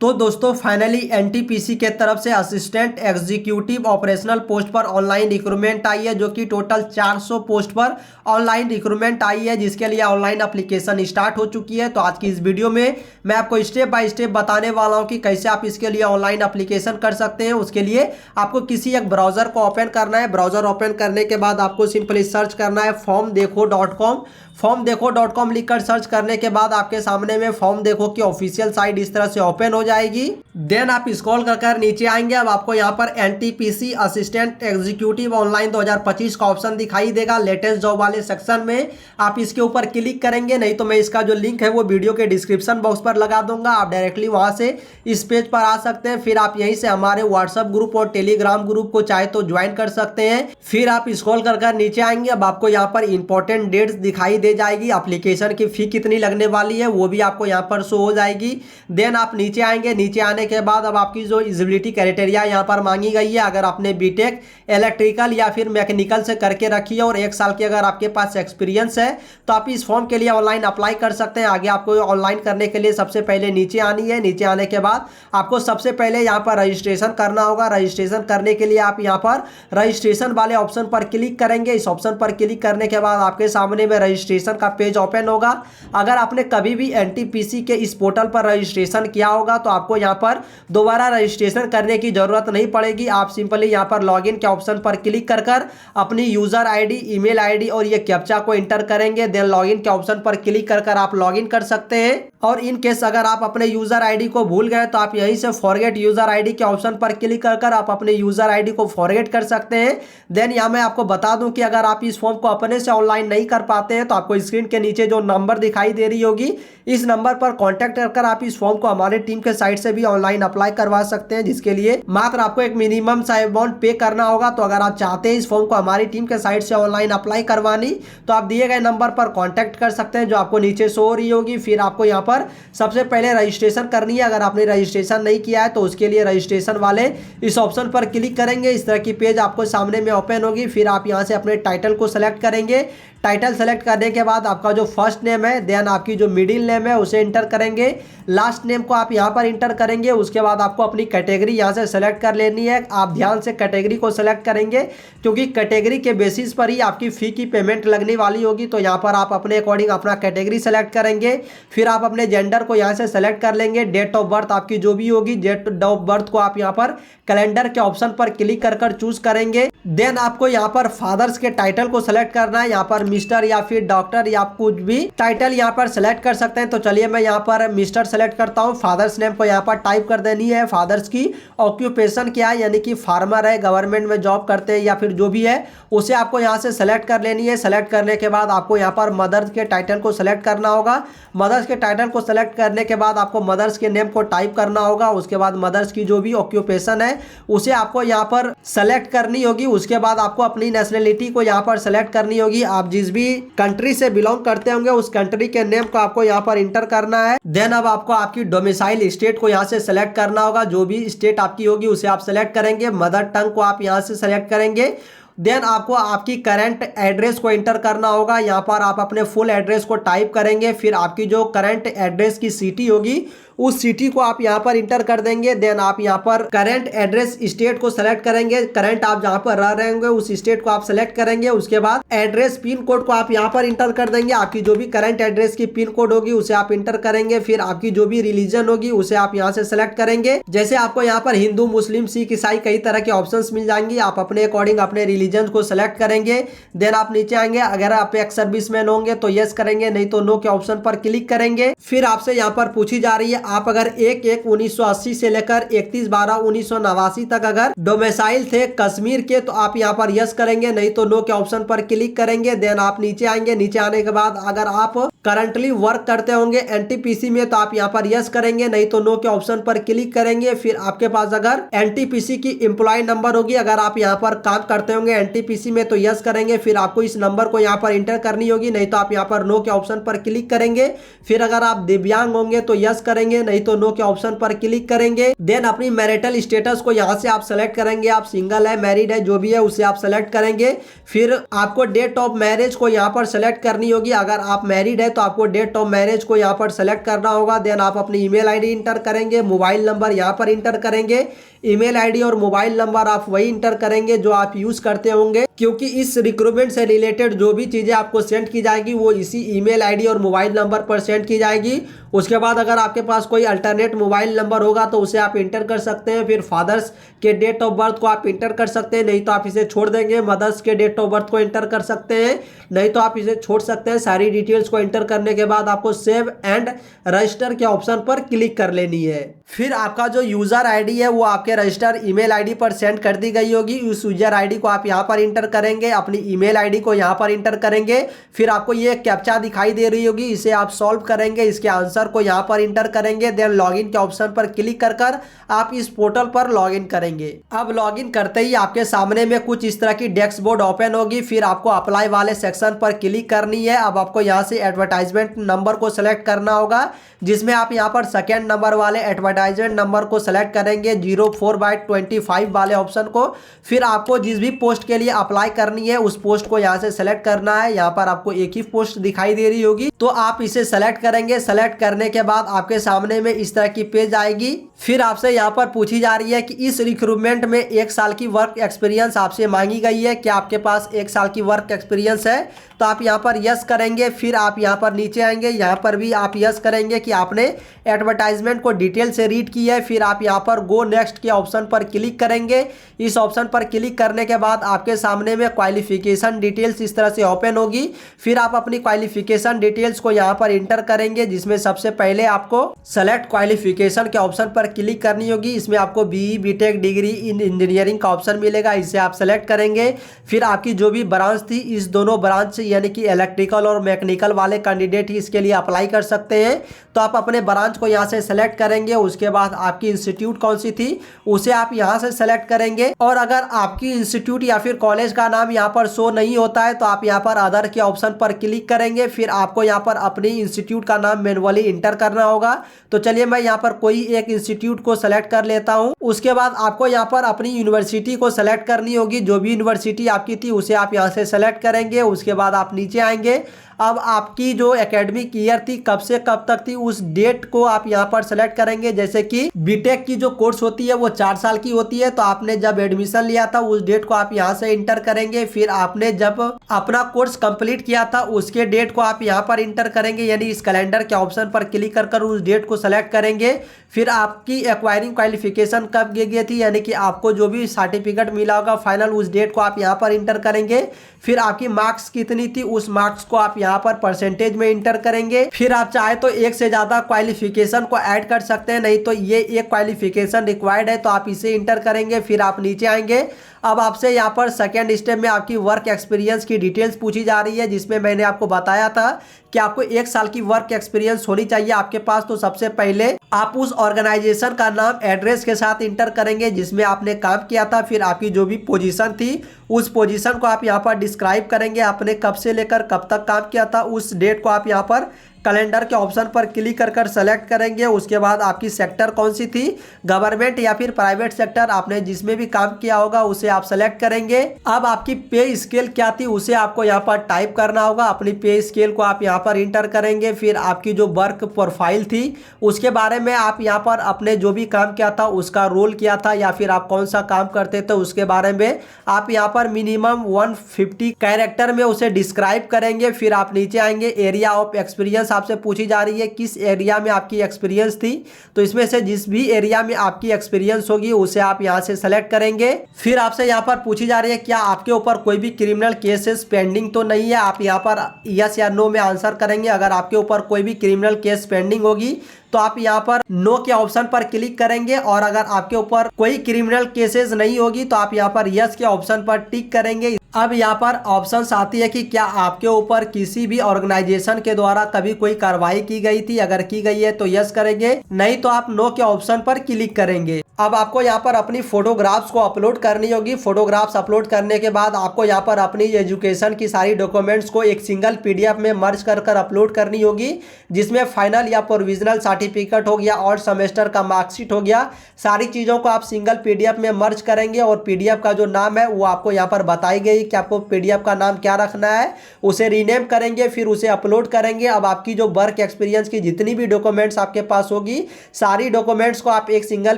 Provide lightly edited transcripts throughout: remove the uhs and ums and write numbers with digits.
तो दोस्तों finally NTPC के तरफ से असिस्टेंट एग्जीक्यूटिव ऑपरेशनल पोस्ट पर ऑनलाइन रिक्रूटमेंट आई है, जो कि टोटल 400 पोस्ट पर ऑनलाइन रिक्रूटमेंट आई है, जिसके लिए ऑनलाइन एप्लीकेशन स्टार्ट हो चुकी है। तो आज की इस वीडियो में मैं आपको स्टेप बाय स्टेप बताने वाला हूं कि कैसे आप इसके लिए ऑनलाइन एप्लीकेशन कर सकते हैं। उसके लिए आपको किसी एक ब्राउजर को ओपन करना है। ब्राउजर ओपन करने के बाद आपको सिंपली सर्च करना है formdekho.com। formdekho.com लिखकर सर्च करने के बाद आपके सामने में फॉर्म देखो की ऑफिशियल साइट इस तरह से ओपन हो जाएगी। देन आप स्क्रॉल कर नीचे आएंगे। अब आपको यहाँ पर एनटीपीसी असिस्टेंट एग्जीक्यूटिव ऑनलाइन 2025 का ऑप्शन दिखाई देगा लेटेस्ट जॉब वाले सेक्शन में। आप इसके ऊपर क्लिक करेंगे, नहीं तो मैं इसका जो लिंक है वो वीडियो के डिस्क्रिप्शन बॉक्स पर लगा दूंगा। आप डायरेक्टली वहां से इस पेज पर आ सकते हैं। फिर आप यहीं से हमारे व्हाट्सएप ग्रुप और टेलीग्राम ग्रुप को चाहे तो ज्वाइन कर सकते हैं। फिर आप स्क्रॉल कर नीचे आएंगे। अब आपको यहाँ पर इंपॉर्टेंट डेट्स दिखाई दे जाएगी। एप्लीकेशन की फी कितनी लगने वाली है वो भी आपको यहाँ पर शो हो जाएगी। देन आप नीचे आएंगे। नीचे आने के बाद अब आपकी जो एलिजिबिलिटी क्राइटेरिया यहाँ पर मांगी गई है, अगर आपने बीटेक इलेक्ट्रिकल या फिर मैकेनिकल से करके रखी है और 1 साल की अगर आपके पास एक्सपीरियंस है तो आप इस फॉर्म के लिए ऑनलाइन अप्लाई कर सकते हैं। आगे आपको ऑनलाइन करने के लिए सबसे पहले नीचे आनी है। नीचे आने के बाद आपको सबसे पहले यहाँ पर रजिस्ट्रेशन करना होगा। रजिस्ट्रेशन करने के लिए आप यहाँ पर रजिस्ट्रेशन वाले ऑप्शन पर क्लिक करेंगे। इस ऑप्शन पर क्लिक करने के बाद आपके सामने में रजिस्ट्रेशन का पेज ओपन होगा। अगर आपने कभी भी एनटीपीसी के इस पोर्टल पर रजिस्ट्रेशन किया होगा तो आपको यहाँ पर दोबारा रजिस्ट्रेशन करने की जरूरत नहीं पड़ेगी। आप सिंपली यहाँ पर लॉगिन के ऑप्शन पर क्लिक कर अपनी यूजर आईडी, ईमेल आईडी और ये कैप्चा को एंटर करेंगे। देन लॉगिन के ऑप्शन पर क्लिक कर आप लॉगिन कर सकते हैं। और इन केस अगर आप अपने यूजर आईडी को भूल गए तो आप यहीं से फॉरगेट यूजर आईडी के ऑप्शन पर क्लिक कर आप अपने यूजर आईडी को फॉरगेट कर सकते हैं। देन यहाँ मैं आपको बता दूं कि अगर आप इस फॉर्म को अपने से ऑनलाइन नहीं कर पाते हैं तो आपको स्क्रीन के नीचे जो नंबर दिखाई दे रही होगी इस नंबर पर कांटेक्ट कर आप इस फॉर्म को हमारे टीम के साइट से भी ऑनलाइन अप्लाई करवा सकते हैं, जिसके लिए मात्र आपको एक मिनिमम सा अमाउंट पे करना होगा। तो अगर आप चाहते हैं इस फॉर्म को हमारी टीम के साइट से ऑनलाइन अप्लाई करवानी तो आप दिए गए नंबर पर कांटेक्ट कर सकते हैं, जो आपको नीचे शो हो रही होगी। फिर आपको यहाँ पर सबसे पहले रजिस्ट्रेशन करनी है। अगर आपने रजिस्ट्रेशन नहीं किया है तो उसके लिए रजिस्ट्रेशन वाले इस ऑप्शन पर क्लिक करेंगे। इस तरह की पेज आपको सामने में ओपन होगी। फिर आप यहाँ से अपने टाइटल को सिलेक्ट करेंगे। टाइटल सेलेक्ट करने के बाद आपका जो फर्स्ट नेम है, देन आपकी जो मिडिल नेम है उसे इंटर करेंगे। लास्ट नेम को आप यहाँ पर इंटर करेंगे। उसके बाद आपको अपनी कैटेगरी यहाँ से सेलेक्ट कर लेनी है। आप ध्यान से कैटेगरी को सेलेक्ट करेंगे क्योंकि कैटेगरी के बेसिस पर ही आपकी फ़ी की पेमेंट लगने वाली होगी। तो यहाँ पर आप अपने अकॉर्डिंग अपना कैटेगरी सेलेक्ट करेंगे। फिर आप अपने जेंडर को यहाँ से सेलेक्ट कर लेंगे। डेट ऑफ बर्थ आपकी जो भी होगी, डेट ऑफ बर्थ को आप यहाँ पर कैलेंडर के ऑप्शन पर क्लिक कर चूज करेंगे। देन आपको यहाँ पर फादर्स के टाइटल को सेलेक्ट करना है। यहाँ पर मिस्टर या फिर डॉक्टर या कुछ भी टाइटल यहाँ पर सेलेक्ट कर सकते हैं। तो चलिए मैं यहाँ पर मिस्टर सेलेक्ट करता हूँ। फादर्स नेम को यहाँ पर टाइप कर देनी है। फादर्स की ऑक्यूपेशन क्या है, यानी कि फार्मर है, गवर्नमेंट में जॉब करते हैं या फिर जो भी है उसे आपको यहाँ से सेलेक्ट कर लेनी है। सेलेक्ट करने के बाद आपको यहाँ पर मदर्स के टाइटल को सेलेक्ट करना होगा। मदर्स के टाइटल को सेलेक्ट करने के बाद आपको मदर्स के नेम को टाइप करना होगा। उसके बाद मदर्स की जो भी ऑक्यूपेशन है उसे आपको यहाँ पर सेलेक्ट करनी होगी। उसके बाद आपको अपनी नेशनलिटी को यहाँ पर सेलेक्ट करनी होगी। आप जिस भी कंट्री से बिलोंग करते होंगे उस कंट्री के नेम को आपको यहाँ पर इंटर करना है। देन अब आपको आपकी डोमिसाइल स्टेट को यहाँ से सेलेक्ट करना होगा। जो भी स्टेट आपकी होगी उसे आप सेलेक्ट करेंगे। मदर टंग को आप यहाँ से सेलेक्ट करेंगे। देन आपको आपकी करंट एड्रेस को इंटर करना होगा। यहाँ पर आप अपने फुल एड्रेस को टाइप करेंगे। फिर आपकी जो करंट एड्रेस की सिटी होगी उस सिटी को आप यहाँ पर इंटर कर देंगे। देन आप यहाँ पर करंट एड्रेस स्टेट को सेलेक्ट करेंगे। करंट आप जहाँ पर रह रहे होंगे उस स्टेट को आप सेलेक्ट करेंगे। उसके बाद एड्रेस पिन कोड को आप यहाँ पर इंटर कर देंगे। आपकी जो भी करंट एड्रेस की पिन कोड होगी उसे आप इंटर करेंगे। फिर आपकी जो भी रिलीजन होगी उसे आप यहाँ से सेलेक्ट करेंगे। जैसे आपको यहाँ पर हिंदू, मुस्लिम, सिख, ईसाई कई तरह के ऑप्शन मिल जाएंगे। आप अपने अकॉर्डिंग अपने रिलीजन को सेलेक्ट करेंगे। देन आप नीचे आएंगे। अगर आप एक्स सर्विसमैन होंगे तो यस करेंगे, नहीं तो नो के ऑप्शन पर क्लिक करेंगे। फिर आपसे यहाँ पर पूछी जा रही है आप अगर 1/1/1980 से लेकर 31/12/1989 तक अगर डोमिसाइल थे कश्मीर के तो आप यहाँ पर यस करेंगे, नहीं तो नो के ऑप्शन पर क्लिक करेंगे। देन आप नीचे आएंगे। नीचे आने के बाद अगर आप करंटली वर्क करते होंगे एनटीपीसी में तो आप यहाँ पर यस करेंगे, नहीं तो नो के ऑप्शन पर क्लिक करेंगे। फिर आपके पास अगर एनटीपीसी की एम्प्लॉय नंबर होगी, अगर आप यहाँ पर काम करते होंगे एनटीपीसी में तो यस करेंगे, फिर आपको इस नंबर को यहाँ पर इंटर करनी होगी, नहीं तो आप यहाँ पर नो के ऑप्शन पर क्लिक करेंगे। फिर अगर आप दिव्यांग होंगे तो यस करेंगे, नहीं तो नो के ऑप्शन पर क्लिक करेंगे। देन अपनी मैरिटल स्टेटस को यहाँ से आप सेलेक्ट करेंगे, आप सिंगल है मैरिड है जो भी है उसे आप सेलेक्ट करेंगे। फिर आपको डेट ऑफ मैरिज को यहाँ पर सेलेक्ट करनी होगी, अगर आप मैरिड है तो आपको डेट ऑफ मैरिज को यहाँ पर सेलेक्ट करना होगा। देन आप अपनी ईमेल आईडी इंटर करेंगे, मोबाइल नंबर यहाँ पर इंटर करेंगे। ईमेल आईडी और मोबाइल नंबर आप वही इंटर करेंगे जो आप यूज करते होंगे, क्योंकि इस रिक्रूटमेंट से रिलेटेड जो भी चीजें आपको सेंड की जाएगी वो इसी ईमेल आईडी और मोबाइल नंबर पर सेंड की जाएगी। उसके बाद अगर आपके पास कोई अल्टरनेट मोबाइल नंबर होगा तो उसे आप इंटर कर सकते हैं। फिर फादर्स के डेट ऑफ बर्थ को आप इंटर कर सकते हैं, नहीं तो आप इसे छोड़ देंगे। मदर्स के डेट ऑफ बर्थ को इंटर कर सकते हैं, नहीं तो आप इसे छोड़ सकते हैं। सारी डिटेल्स को इंटर करने के बाद आपको सेव एंड रजिस्टर के ऑप्शन पर क्लिक कर लेनी है। फिर आपका जो यूजर आईडी है वो आपके रजिस्टर ईमेल आईडी पर सेंड कर दी गई होगी। उस यूजर आईडी को आप यहाँ पर इंटर करेंगे, अपनी ईमेल आईडी को यहाँ पर इंटर करेंगे। फिर आपको ये कैप्चा दिखाई दे रही होगी, इसे आप सॉल्व करेंगे, इसके आंसर को यहाँ पर इंटर करेंगे। देन लॉगिन के ऑप्शन पर क्लिक कर आप इस पोर्टल पर लॉगिन करेंगे। अब लॉगिन करते ही आपके सामने में कुछ इस तरह की डैशबोर्ड ओपन होगी। फिर आपको अप्लाई वाले सेक्शन पर क्लिक करनी है। अब आपको यहाँ से एडवर्टाइजमेंट नंबर को सिलेक्ट करना होगा, जिसमें आप यहाँ पर सेकेंड नंबर वाले एडवर्टाइजमेंट नंबर को सेलेक्ट करेंगे, 04/25 वाले ऑप्शन को। फिर आपको जिस भी पोस्ट के लिए अप्लाई करनी है उस पोस्ट को यहाँ से सेलेक्ट करना है। यहाँ पर आपको एक ही पोस्ट दिखाई दे रही होगी तो आप इसे सेलेक्ट करेंगे। सेलेक्ट करने के बाद आपके सामने में इस तरह की पेज आएगी। फिर आपसे यहाँ पर पूछी जा रही है कि इस रिक्रूटमेंट में 1 साल की वर्क एक्सपीरियंस आपसे मांगी गई है, क्या आपके पास 1 साल की वर्क एक्सपीरियंस है? तो आप यहाँ पर यस करेंगे। फिर आप यहाँ पर नीचे आएंगे, यहाँ पर भी आप यस करेंगे कि आपने एडवर्टाइजमेंट को डिटेल से रीड किया है। फिर आप यहाँ पर गो नेक्स्ट के ऑप्शन पर क्लिक करेंगे। इस ऑप्शन पर क्लिक करने के बाद आपके सामने में क्वालिफिकेशन डिटेल्स इस तरह से ओपन होगी। फिर आप अपनी क्वालिफिकेशन डिटेल्स को यहाँ पर इंटर करेंगे, जिसमें सबसे पहले आपको सेलेक्ट क्वालिफिकेशन के ऑप्शन पर क्लिक करनी होगी। इसमें आपको BE BTech degree in engineering का ऑप्शन मिलेगा, इसे आप सेलेक्ट करेंगे। फिर आपकी जो भी ब्रांच थी, इस दोनों ब्रांच यानी कि इलेक्ट्रिकल और मैकेनिकल वाले कैंडिडेट ही इसके लिए अप्लाई कर सकते हैं, तो आप अपने ब्रांच को यहाँ से सेलेक्ट करेंगे। उसके बाद आपकी इंस्टीट्यूट कौन सी थी उसे आप यहाँ से सेलेक्ट करेंगे। और अगर आपकी इंस्टीट्यूट या फिर कॉलेज का नाम यहाँ पर शो नहीं होता है तो आप यहाँ पर अदर के ऑप्शन पर क्लिक करेंगे। फिर आपको यहाँ पर अपनी इंस्टीट्यूट का नाम मैनुअली इंटर करना होगा। तो चलिए मैं यहाँ पर कोई एक इंस्टीट्यूट को सेलेक्ट कर लेता हूँ। उसके बाद आपको यहाँ पर अपनी यूनिवर्सिटी को सेलेक्ट करनी होगी, जो भी यूनिवर्सिटी आपकी थी उसे आप यहाँ से सेलेक्ट करेंगे। उसके बाद आप नीचे आएंगे। अब आपकी जो एकेडमिक ईयर थी कब से कब तक थी उस डेट को आप यहाँ पर सेलेक्ट करेंगे। जैसे कि बीटेक की जो कोर्स होती है वो 4 साल की होती है, तो आपने जब एडमिशन लिया था उस डेट को आप यहाँ से इंटर करेंगे। फिर आपने जब अपना कोर्स कंप्लीट किया था उसके डेट को आप यहाँ पर इंटर करेंगे, यानी इस कैलेंडर के ऑप्शन पर क्लिक कर उस डेट को सेलेक्ट करेंगे। फिर आपकी एक्वायरिंग क्वालिफिकेशन कब गई थी, यानी कि आपको जो भी सर्टिफिकेट मिला होगा फाइनल, उस डेट को आप यहाँ पर इंटर करेंगे। फिर आपकी मार्क्स कितनी थी उस मार्क्स को आप यहाँ पर परसेंटेज में इंटर करेंगे। फिर आप चाहे तो एक से ज्यादा क्वालिफिकेशन को ऐड कर सकते हैं, नहीं तो ये एक क्वालिफिकेशन रिक्वायर्ड है तो आप इसे इंटर करेंगे। फिर आप नीचे आएंगे। अब आपसे यहाँ पर सेकेंड स्टेप में आपकी वर्क एक्सपीरियंस की डिटेल्स पूछी जा रही है, जिसमें मैंने आपको बताया था कि आपको 1 साल की वर्क एक्सपीरियंस होनी चाहिए आपके पास। तो सबसे पहले आप उस ऑर्गेनाइजेशन का नाम एड्रेस के साथ इंटर करेंगे जिसमें आपने काम किया था। फिर आपकी जो भी पोजीशन थी उस पोजीशन को आप यहाँ पर डिस्क्राइब करेंगे, आपने कब से लेकर कब तक काम किया था उस डेट को आप यहाँ पर कैलेंडर के ऑप्शन पर क्लिक कर सेलेक्ट करेंगे। उसके बाद आपकी सेक्टर कौन सी थी, गवर्नमेंट या फिर प्राइवेट सेक्टर, आपने जिसमें भी काम किया होगा उसे आप सेलेक्ट करेंगे। अब आपकी पे स्केल क्या थी उसे आपको यहाँ पर टाइप करना होगा, अपनी पे स्केल को आप यहाँ पर इंटर करेंगे। फिर आपकी जो वर्क प्रोफाइल थी उसके बारे में आप यहाँ पर अपने जो भी काम किया था उसका रोल किया था या फिर आप कौन सा काम करते थे उसके बारे में आप यहाँ पर मिनिमम 150 कैरेक्टर में उसे डिस्क्राइब करेंगे। फिर आप नीचे आएंगे। एरिया ऑफ एक्सपीरियंस आपसे पूछी जा रही है किस एरिया में आपकी एक्सपीरियंस थी, तो इसमें से जिस भी एरिया में आपकी एक्सपीरियंस होगी उसे आप यहाँ से सेलेक्ट करेंगे। फिर आपसे यहाँ पर पूछी जा रही है क्या आपके ऊपर कोई भी क्रिमिनल केसेस पेंडिंग तो नहीं है, आप यहाँ पर यस या नो में आंसर करेंगे। अगर आपके ऊपर कोई भी क्रिमिनल केस पेंडिंग होगी तो आप यहाँ पर नो के ऑप्शन पर क्लिक करेंगे, और अगर आपके ऊपर कोई क्रिमिनल केसेस नहीं होगी तो आप यहाँ पर यस के ऑप्शन पर टिक करेंगे। अब यहाँ पर ऑप्शंस आती है कि क्या आपके ऊपर किसी भी ऑर्गेनाइजेशन के द्वारा कभी कोई कार्रवाई की गई थी, अगर की गई है तो यस करेंगे, नहीं तो आप नो के ऑप्शन पर क्लिक करेंगे। अब आपको यहाँ पर अपनी फोटोग्राफ्स को अपलोड करनी होगी। फोटोग्राफ्स अपलोड करने के बाद आपको यहाँ पर अपनी एजुकेशन की सारी डॉक्यूमेंट्स को एक सिंगल पीडीएफ में मर्ज कर अपलोड करनी होगी, जिसमें फाइनल या प्रोविजनल सर्टिफिकेट हो गया और सेमेस्टर का मार्कशीट हो गया, सारी चीज़ों को आप सिंगल पीडीएफ में मर्ज करेंगे। और पीडीएफ का जो नाम है वो आपको यहाँ पर बताई गई कि आपको पीडीएफ का नाम क्या रखना है, उसे रीनेम करेंगे, फिर उसे अपलोड करेंगे। अब आपकी जो वर्क एक्सपीरियंस की जितनी भी डॉक्यूमेंट्स आपके पास होगी, सारी डॉक्यूमेंट्स को आप एक सिंगल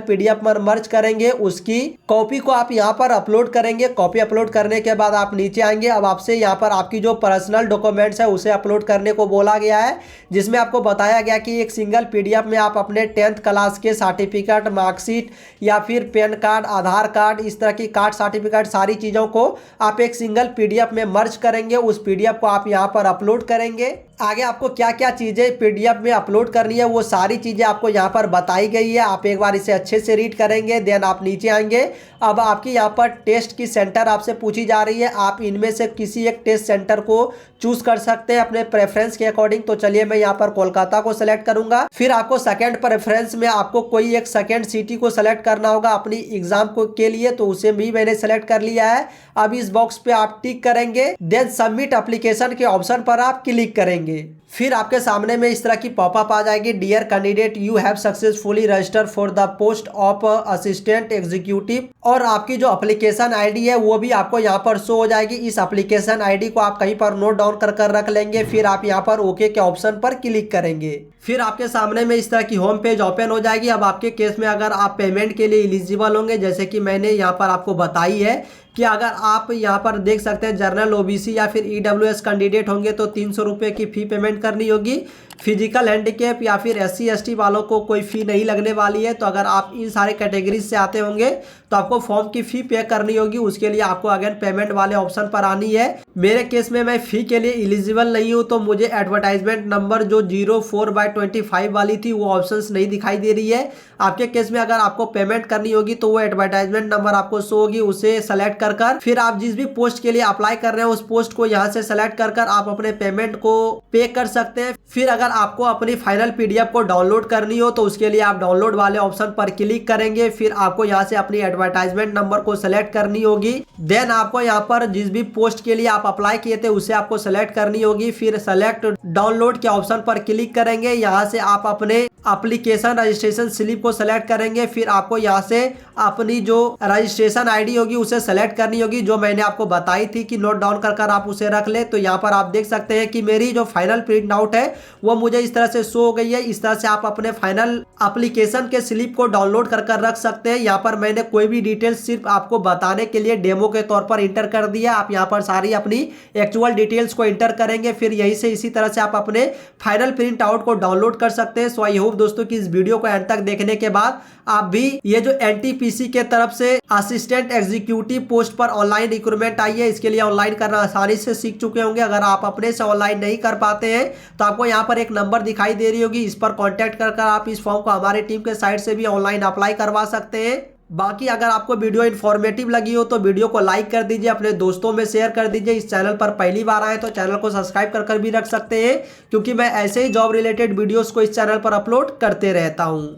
पीडीएफ में मर्ज करेंगे, उसकी कॉपी को आप यहाँ पर अपलोड करेंगे। कॉपी अपलोड करने के बाद आप नीचे आएंगे। अब आपसे यहाँ पर आपकी जो पर्सनल डॉक्यूमेंट्स है उसे अपलोड करने को बोला गया है, जिसमें आपको बताया गया कि एक सिंगल पीडीएफ में आप अपने 10th क्लास के सर्टिफिकेट, मार्कशीट या फिर पैन कार्ड, आधार कार्ड, इस तरह की कार्ड सर्टिफिकेट, सारी चीज़ों को आप एक सिंगल पीडीएफ में मर्ज करेंगे। उस पीडीएफ को आप यहाँ पर अपलोड करेंगे। आगे आपको क्या क्या चीज़ें पीडीएफ में अपलोड करनी है वो सारी चीज़ें आपको यहाँ पर बताई गई है। आप एक बार इसे अच्छे से रीड करेंगे, देन आप नीचे आएंगे। अब आपकी यहाँ पर टेस्ट की सेंटर आपसे पूछी जा रही है, आप इनमें से किसी एक टेस्ट सेंटर को चूज कर सकते हैं अपने प्रेफरेंस के अकॉर्डिंग। तो चलिए मैं यहाँ पर कोलकाता को सेलेक्ट करूंगा। फिर आपको सेकंड प्रेफरेंस में आपको कोई एक सेकंड सिटी को सेलेक्ट करना होगा अपनी एग्जाम को के लिए, तो उसे भी मैंने सेलेक्ट कर लिया है। अब इस बॉक्स पे आप टिक करेंगे, देन सबमिट एप्लीकेशन के ऑप्शन पर आप क्लिक करेंगे। फिर आपके सामने में इस तरह की पॉपअप आ जाएगी, dear candidate you have successfully registered for the post of assistant executive. और आपकी जो एप्लीकेशन आईडी है वो भी आपको यहाँ पर शो हो जाएगी। इस एप्लीकेशन आईडी को आप कहीं पर नोट डाउन कर रख लेंगे। फिर आप यहाँ पर ओके के ऑप्शन पर क्लिक करेंगे। फिर आपके सामने में इस तरह की होम पेज ओपन हो जाएगी। अब आपके केस में अगर आप पेमेंट के लिए एलिजिबल होंगे, जैसे कि मैंने यहाँ पर आपको बताई है कि अगर आप यहाँ पर देख सकते हैं जनरल, ओबीसी या फिर ईडब्ल्यूएस कैंडिडेट होंगे तो 300 रुपये की फ़ी पेमेंट करनी होगी। फिजिकल हैंडीकैप या फिर SC ST वालों को कोई फ़ी नहीं लगने वाली है। तो अगर आप इन सारे कैटेगरीज से आते होंगे तो आपको फॉर्म की फ़ी पे करनी होगी। उसके लिए आपको अगेन पेमेंट वाले ऑप्शन पर आनी है। मेरे केस में मैं फ़ी के लिए एलिजिबल नहीं हूँ, तो मुझे एडवर्टाइजमेंट नंबर जो 04/25 वाली थी वो ऑप्शंस नहीं दिखाई दे रही है। आपके केस में अगर आपको पेमेंट करनी होगी तो वो एडवर्टाइजमेंट नंबर आपको शो होगी, उसे सेलेक्ट कर फिर आप जिस भी पोस्ट के लिए अप्लाई कर रहे हैं उस पोस्ट को यहाँ से सेलेक्ट कर आप अपने पेमेंट को पे कर सकते हैं। फिर अगर आपको अपनी फाइनल पीडीएफ को डाउनलोड करनी हो तो उसके लिए आप डाउनलोड वाले ऑप्शन पर क्लिक करेंगे। फिर आपको यहाँ से अपनी एडवर्टाइजमेंट नंबर को सेलेक्ट करनी होगी। देन आपको यहाँ पर जिस भी पोस्ट के लिए आप अप्लाई किए थे उसे आपको सेलेक्ट करनी होगी। फिर सेलेक्ट डाउनलोड के ऑप्शन पर क्लिक करेंगे। यहाँ से आप अपने एप्लीकेशन रजिस्ट्रेशन स्लिप को सेलेक्ट करेंगे। फिर आपको यहाँ से अपनी जो रजिस्ट्रेशन आईडी होगी उसे सेलेक्ट करनी होगी, जो मैंने आपको बताई थी कि नोट डाउन कर आप उसे रख ले। तो यहाँ पर आप देख सकते हैं कि मेरी जो फाइनल प्रिंट आउट है वो मुझे इस तरह से शो हो गई है। इस तरह से आप अपने फाइनल एप्लीकेशन के स्लिप को डाउनलोड कर रख सकते हैं। यहाँ पर मैंने कोई भी डिटेल्स सिर्फ आपको बताने के लिए डेमो के तौर पर इंटर कर दिया। आप यहाँ पर सारी अपनी एक्चुअल डिटेल्स को इंटर करेंगे। फिर यहीं से इसी तरह से आप अपने फाइनल प्रिंट आउट को डाउनलोड कर सकते हैं। सो आई होप दोस्तों कि इस वीडियो को एंड तक देखने के बाद आप भी ये जो एनटीपीसी के तरफ से असिस्टेंट एग्जीक्यूटिव पोस्ट पर ऑनलाइन रिक्रूटमेंट आई है, इसके लिए ऑनलाइन करना आसानी से सीख चुके होंगे। अगर आप अपने से ऑनलाइन नहीं कर पाते हैं तो आपको यहाँ पर एक नंबर दिखाई दे रही होगी, इस पर कॉन्टैक्ट कर आप इस फॉर्म को हमारे टीम के साइड से भी ऑनलाइन अप्लाई करवा सकते हैं। बाकी अगर आपको वीडियो इन्फॉर्मेटिव लगी हो तो वीडियो को लाइक कर दीजिए, अपने दोस्तों में शेयर कर दीजिए। इस चैनल पर पहली बार आए तो चैनल को सब्सक्राइब कर भी रख सकते हैं, क्योंकि मैं ऐसे ही जॉब रिलेटेड वीडियोस को इस चैनल पर अपलोड करते रहता हूं।